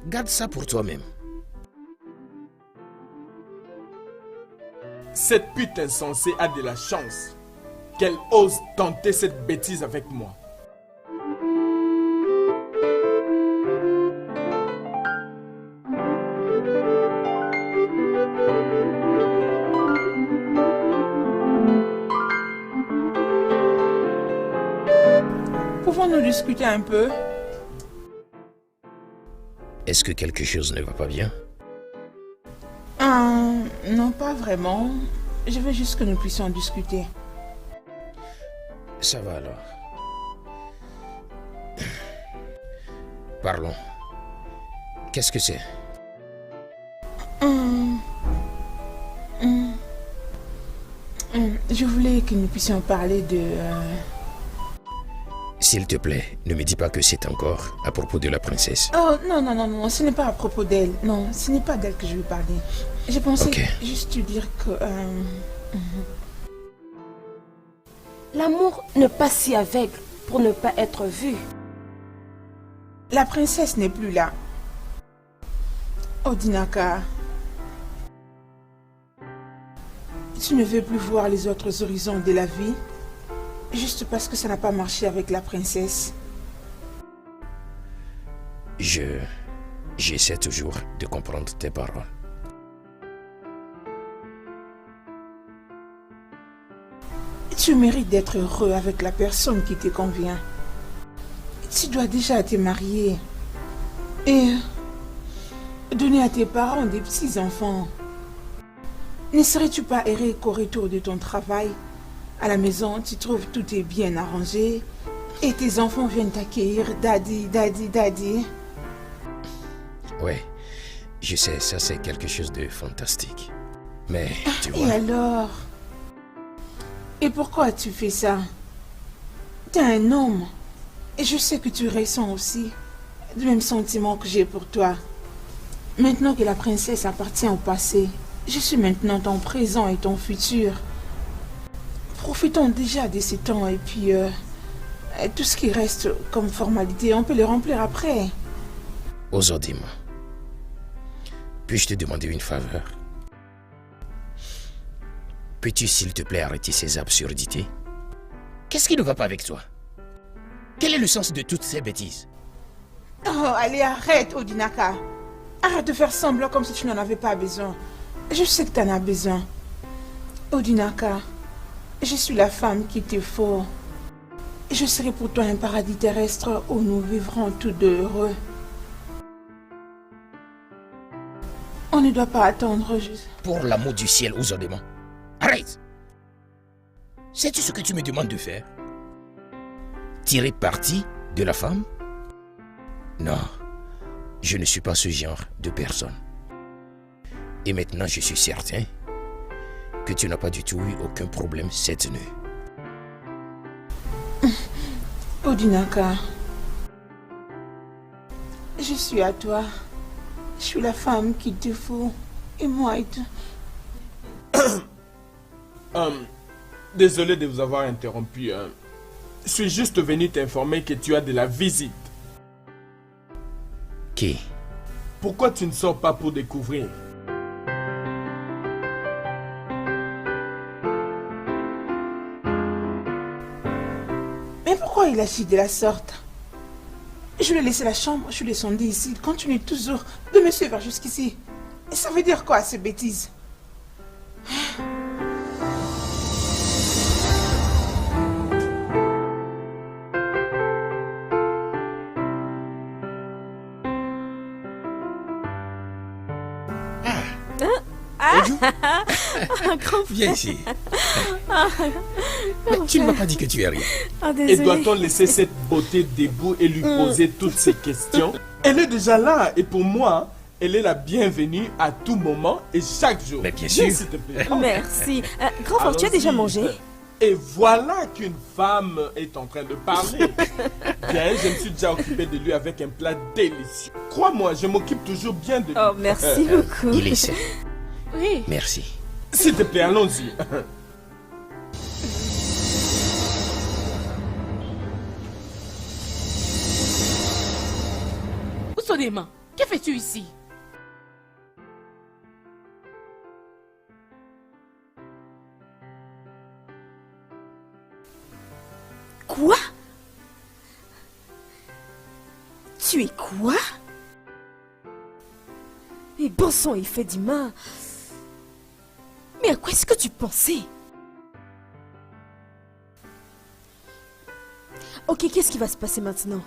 Garde ça pour toi-même. Cette pute insensée a de la chance qu'elle ose tenter cette bêtise avec moi. Pouvons-nous discuter un peu? Est-ce que quelque chose ne va pas bien? Non, pas vraiment. Je veux juste que nous puissions discuter. Ça va alors. Parlons. Qu'est-ce que c'est? Je voulais que nous puissions parler de... S'il te plaît, ne me dis pas que c'est encore à propos de la princesse. Oh, non, ce n'est pas à propos d'elle. Non, ce n'est pas d'elle que je veux parler. Je pensais juste te dire que... L'amour n'est pas si aveugle pour ne pas être vu. La princesse n'est plus là. Odinaka, tu ne veux plus voir les autres horizons de la vie juste parce que ça n'a pas marché avec la princesse. J'essaie toujours de comprendre tes paroles. Tu mérites d'être heureux avec la personne qui te convient. Tu dois déjà te marier et donner à tes parents des petits-enfants. Ne serais-tu pas erré qu'au retour de ton travail, à la maison, tu trouves tout est bien arrangé et tes enfants viennent t'accueillir, daddy, daddy, daddy? Ouais, je sais, ça c'est quelque chose de fantastique. Mais tu vois... Et alors? Et pourquoi tu fais ça? T'es un homme. Et je sais que tu ressens aussi le même sentiment que j'ai pour toi. Maintenant que la princesse appartient au passé, je suis maintenant ton présent et ton futur. Profitons déjà de ce temps et puis tout ce qui reste comme formalité, on peut le remplir après. Ozodima, puis-je te demander une faveur? Peux-tu s'il te plaît arrêter ces absurdités? Qu'est-ce qui ne va pas avec toi? Quel est le sens de toutes ces bêtises? Oh, allez, arrête, Odinaka. Arrête de faire semblant comme si tu n'en avais pas besoin. Je sais que tu en as besoin. Odinaka, je suis la femme qu'il te faut. Je serai pour toi un paradis terrestre où nous vivrons tous deux heureux. On ne doit pas attendre juste... Pour l'amour du ciel, Ozodima, arrête! Sais-tu ce que tu me demandes de faire? Tirer parti de la femme? Non, je ne suis pas ce genre de personne. Et maintenant, je suis certain que tu n'as pas du tout eu aucun problème cette nuit. Odinaka, je suis à toi. Je suis la femme qu'il te faut. Et moi et toi. Désolé de vous avoir interrompu. Je suis juste venu t'informer que tu as de la visite. Qui? Pourquoi tu ne sors pas pour découvrir? Mais pourquoi il agit de la sorte? Je lui ai laissé la chambre, je lui ai descendu ici. Il continue toujours de me suivre jusqu'ici. Et ça veut dire quoi, ces bêtises? Viens ici. Mais tu ne m'as pas dit que tu es rien. Et doit-on laisser cette beauté debout et lui poser toutes ces questions? Elle est déjà là et pour moi, elle est la bienvenue à tout moment et chaque jour. Mais bien sûr. Viens, s'il te plaît. Merci. Grand frère, tu as déjà mangé? Et voilà qu'une femme est en train de parler. Bien, je me suis déjà occupé de lui avec un plat délicieux. Crois-moi, je m'occupe toujours bien de lui. Oh, merci beaucoup. Il essaie. Oui. Merci. S'il te plaît, allons-y. Ousodema, que fais-tu ici? Quoi? Tu es quoi? Mais bon sang, Ifedima. Mais à quoi est-ce que tu pensais? Ok, qu'est-ce qui va se passer maintenant?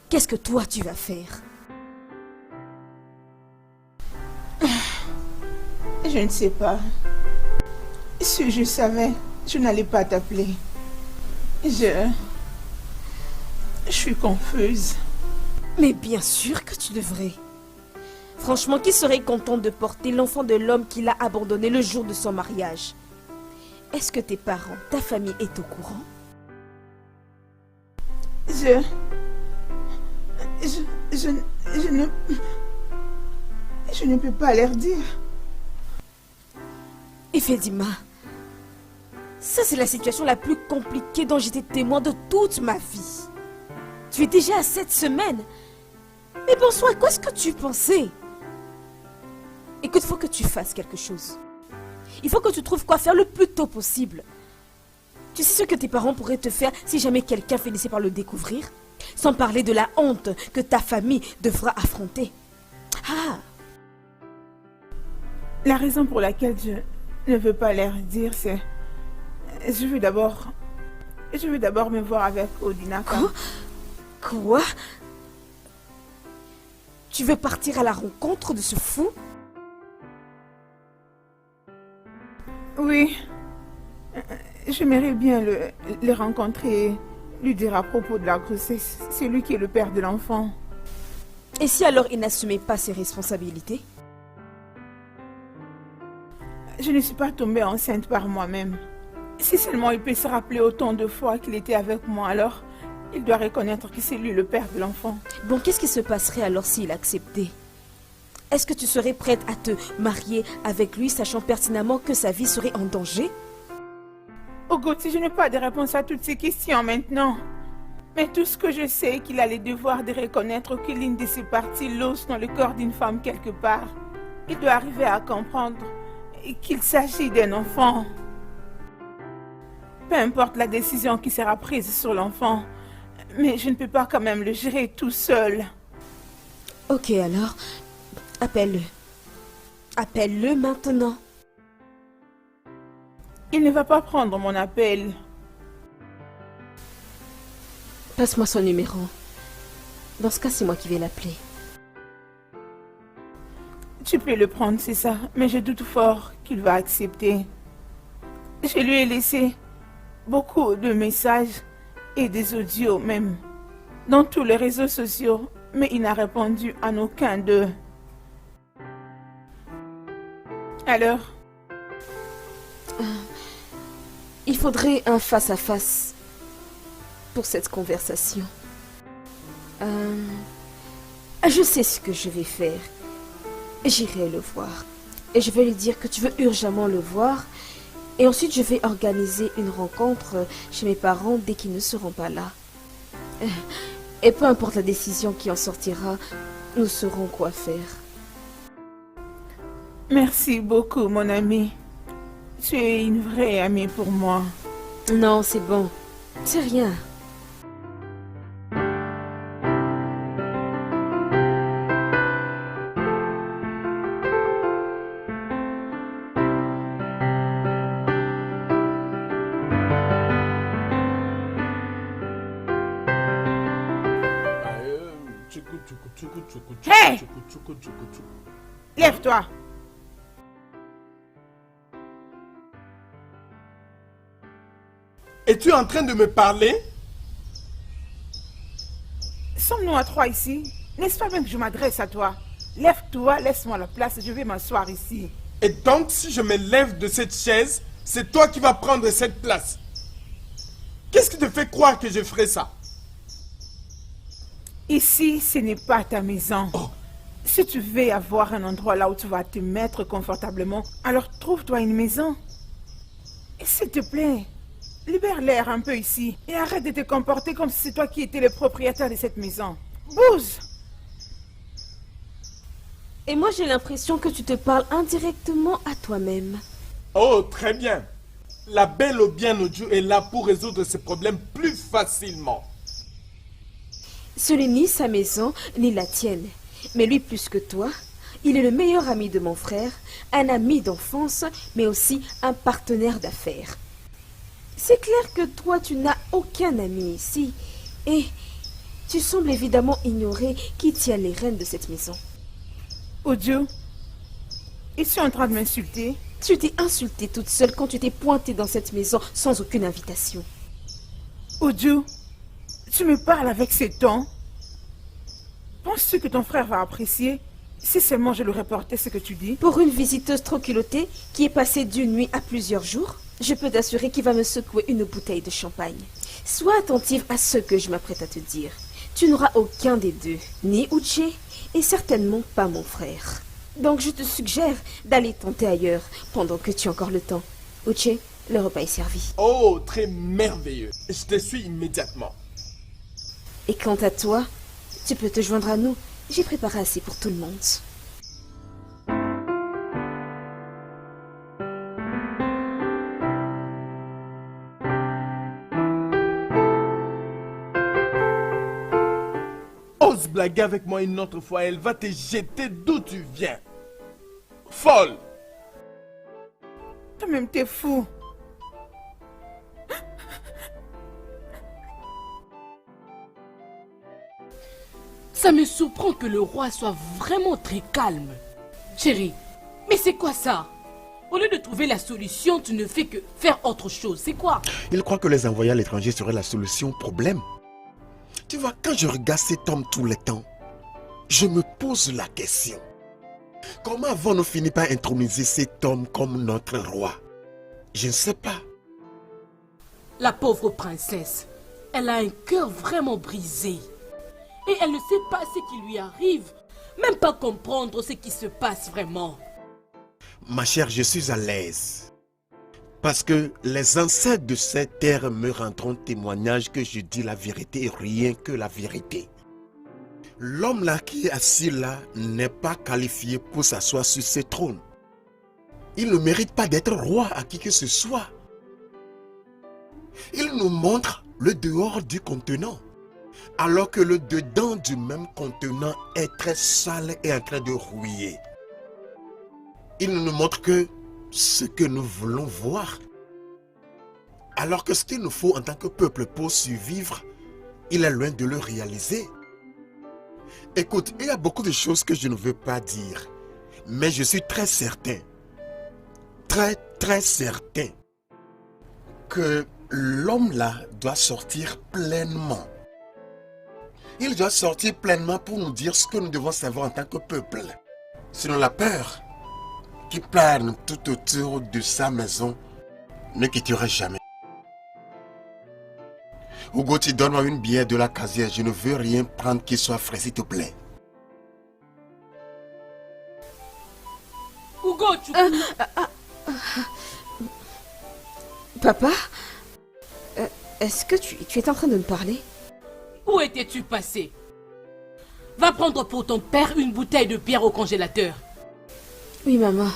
Qu'est-ce que toi tu vas faire? Je ne sais pas. Si je savais, je n'allais pas t'appeler. Je suis confuse. Mais bien sûr que tu devrais. Franchement, qui serait content de porter l'enfant de l'homme qu'il a abandonné le jour de son mariage? Est-ce que tes parents, ta famille est au courant? Je ne peux pas leur dire. Ifedima, ça c'est la situation la plus compliquée dont j'étais témoin de toute ma vie. Tu es déjà à 7 semaines. Mais bon sang, à quoi est-ce que tu pensais? Écoute, il faut que tu fasses quelque chose. Il faut que tu trouves quoi faire le plus tôt possible. Tu sais ce que tes parents pourraient te faire si jamais quelqu'un finissait par le découvrir? Sans parler de la honte que ta famille devra affronter. Ah! La raison pour laquelle je ne veux pas leur dire, c'est... Je veux d'abord me voir avec Odinaka. Quoi? Tu veux partir à la rencontre de ce fou? Oui. J'aimerais bien le rencontrer et lui dire à propos de la grossesse. C'est lui qui est le père de l'enfant. Et si alors il n'assumait pas ses responsabilités? Je ne suis pas tombée enceinte par moi-même. Si seulement il peut se rappeler autant de fois qu'il était avec moi, alors il doit reconnaître que c'est lui le père de l'enfant. Bon, qu'est-ce qui se passerait alors s'il acceptait? Est-ce que tu serais prête à te marier avec lui, sachant pertinemment que sa vie serait en danger? Oh Gauthier, je n'ai pas de réponse à toutes ces questions maintenant. Mais tout ce que je sais est qu'il a le devoir de reconnaître que l'une de ses parties l'ose dans le corps d'une femme quelque part. Il doit arriver à comprendre qu'il s'agit d'un enfant. Peu importe la décision qui sera prise sur l'enfant, mais je ne peux pas quand même le gérer tout seul. Ok, alors, appelle-le. Appelle-le maintenant. Il ne va pas prendre mon appel. Passe-moi son numéro. Dans ce cas, c'est moi qui vais l'appeler. Tu peux le prendre, c'est ça, mais je doute fort qu'il va accepter. Je lui ai laissé beaucoup de messages et des audios même, dans tous les réseaux sociaux, mais il n'a répondu à aucun d'eux. Alors? Il faudrait un face-à-face pour cette conversation. Je sais ce que je vais faire. J'irai le voir. Et je vais lui dire que tu veux urgemment le voir. Et ensuite, je vais organiser une rencontre chez mes parents dès qu'ils ne seront pas là. Et peu importe la décision qui en sortira, nous saurons quoi faire. Merci beaucoup, mon ami. Tu es une vraie amie pour moi. Non, c'est bon. C'est rien. Hey! Lève-toi. Es-tu en train de me parler? Sommes-nous à trois ici? N'est-ce pas bien que je m'adresse à toi? Lève-toi, laisse-moi la place, je vais m'asseoir ici. Et donc, si je me lève de cette chaise, c'est toi qui vas prendre cette place. fait croire que je ferai ça? Ici, ce n'est pas ta maison. Oh. Si tu veux avoir un endroit là où tu vas te mettre confortablement, alors trouve-toi une maison. Et s'il te plaît, libère l'air un peu ici et arrête de te comporter comme si c'est toi qui étais le propriétaire de cette maison. Bouge! Et moi, j'ai l'impression que tu te parles indirectement à toi-même. Oh, très bien. La belle au bien Oju est là pour résoudre ces problèmes plus facilement. Ce n'est ni sa maison, ni la tienne. Mais lui, plus que toi, il est le meilleur ami de mon frère, un ami d'enfance, mais aussi un partenaire d'affaires. C'est clair que toi, tu n'as aucun ami ici. Et tu sembles évidemment ignorer qui tient les rênes de cette maison. Oju, es-tu en train de m'insulter? Tu t'es insultée toute seule quand tu t'es pointée dans cette maison sans aucune invitation. Oju, tu me parles avec ces tons? Penses-tu que ton frère va apprécier si seulement je lui reportais ce que tu dis? Pour une visiteuse trop culottée qui est passée d'une nuit à plusieurs jours, je peux t'assurer qu'il va me secouer une bouteille de champagne. Sois attentive à ce que je m'apprête à te dire. Tu n'auras aucun des deux, ni Uche, et certainement pas mon frère. Donc je te suggère d'aller tenter ailleurs pendant que tu as encore le temps. Uche, le repas est servi. Oh, très merveilleux. Je te suis immédiatement. Et quant à toi, tu peux te joindre à nous. J'ai préparé assez pour tout le monde. Ose blaguer avec moi une autre fois, elle va te jeter d'où tu viens. Folle. Toi-même, t'es fou. Ça me surprend que le roi soit vraiment très calme. Chérie, mais c'est quoi ça? Au lieu de trouver la solution, tu ne fais que faire autre chose. C'est quoi? Il croit que les envoyer à l'étranger serait la solution au problème. Tu vois, quand je regarde cet homme tout le temps, je me pose la question. Comment avons-nous fini par introniser cet homme comme notre roi? Je ne sais pas. La pauvre princesse, elle a un cœur vraiment brisé. Et elle ne sait pas ce qui lui arrive. Même pas comprendre ce qui se passe vraiment. Ma chère, je suis à l'aise. Parce que les ancêtres de cette terre me rendront témoignage que je dis la vérité et rien que la vérité. L'homme là qui est assis là n'est pas qualifié pour s'asseoir sur ce trône. Il ne mérite pas d'être roi à qui que ce soit. Il nous montre le dehors du contenant, alors que le dedans du même contenant est très sale et en train de rouiller. Il ne nous montre que ce que nous voulons voir. Alors que ce qu'il nous faut en tant que peuple pour survivre, il est loin de le réaliser. Écoute, il y a beaucoup de choses que je ne veux pas dire, mais je suis très certain, très certain, que l'homme là doit sortir pleinement. Il doit sortir pleinement pour nous dire ce que nous devons savoir en tant que peuple. Sinon la peur qui plane tout autour de sa maison ne quittera jamais. Hugo, tu donnes-moi une bière de la casière. Je ne veux rien prendre qui soit frais, s'il te plaît. Hugo, tu... Papa, est-ce que tu es en train de me parler? Où étais-tu passé? Va prendre pour ton père une bouteille de bière au congélateur. Oui, maman.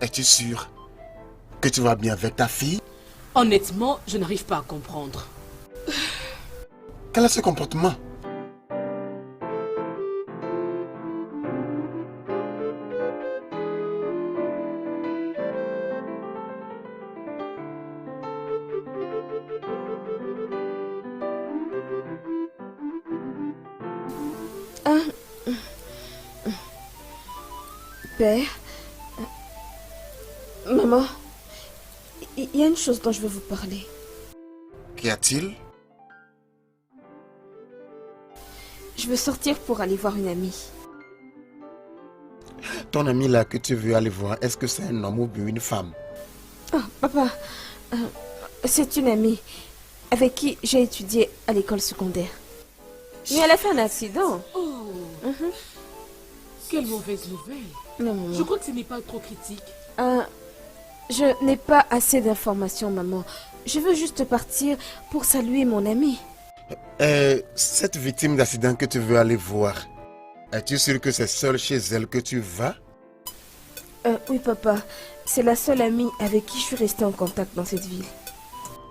Es-tu sûr que tu vas bien avec ta fille? Honnêtement, je n'arrive pas à comprendre. Quel est ce comportement? Père, maman, il y a une chose dont je veux vous parler. Qu'y a-t-il? Je veux sortir pour aller voir une amie. ton ami là que tu veux aller voir, est-ce que c'est un homme ou bien une femme? Oh, papa, c'est une amie avec qui j'ai étudié à l'école secondaire. Mais elle a fait un accident. Oh, quelle mauvaise nouvelle. Non, maman. Je crois que ce n'est pas trop critique. Je n'ai pas assez d'informations, maman. Je veux juste partir pour saluer mon amie. Cette victime d'accident que tu veux aller voir, es-tu sûr que c'est seul chez elle que tu vas? Oui, papa. C'est la seule amie avec qui je suis restée en contact dans cette ville.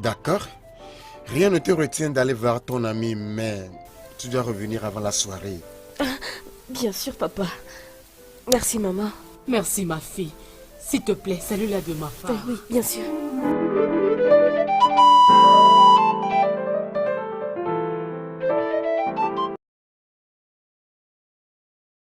D'accord. Rien ne te retient d'aller voir ton ami, mais tu dois revenir avant la soirée. Bien sûr, papa. Merci, maman. Merci, ma fille. S'il te plaît, salue-la de ma part. Oui, bien sûr.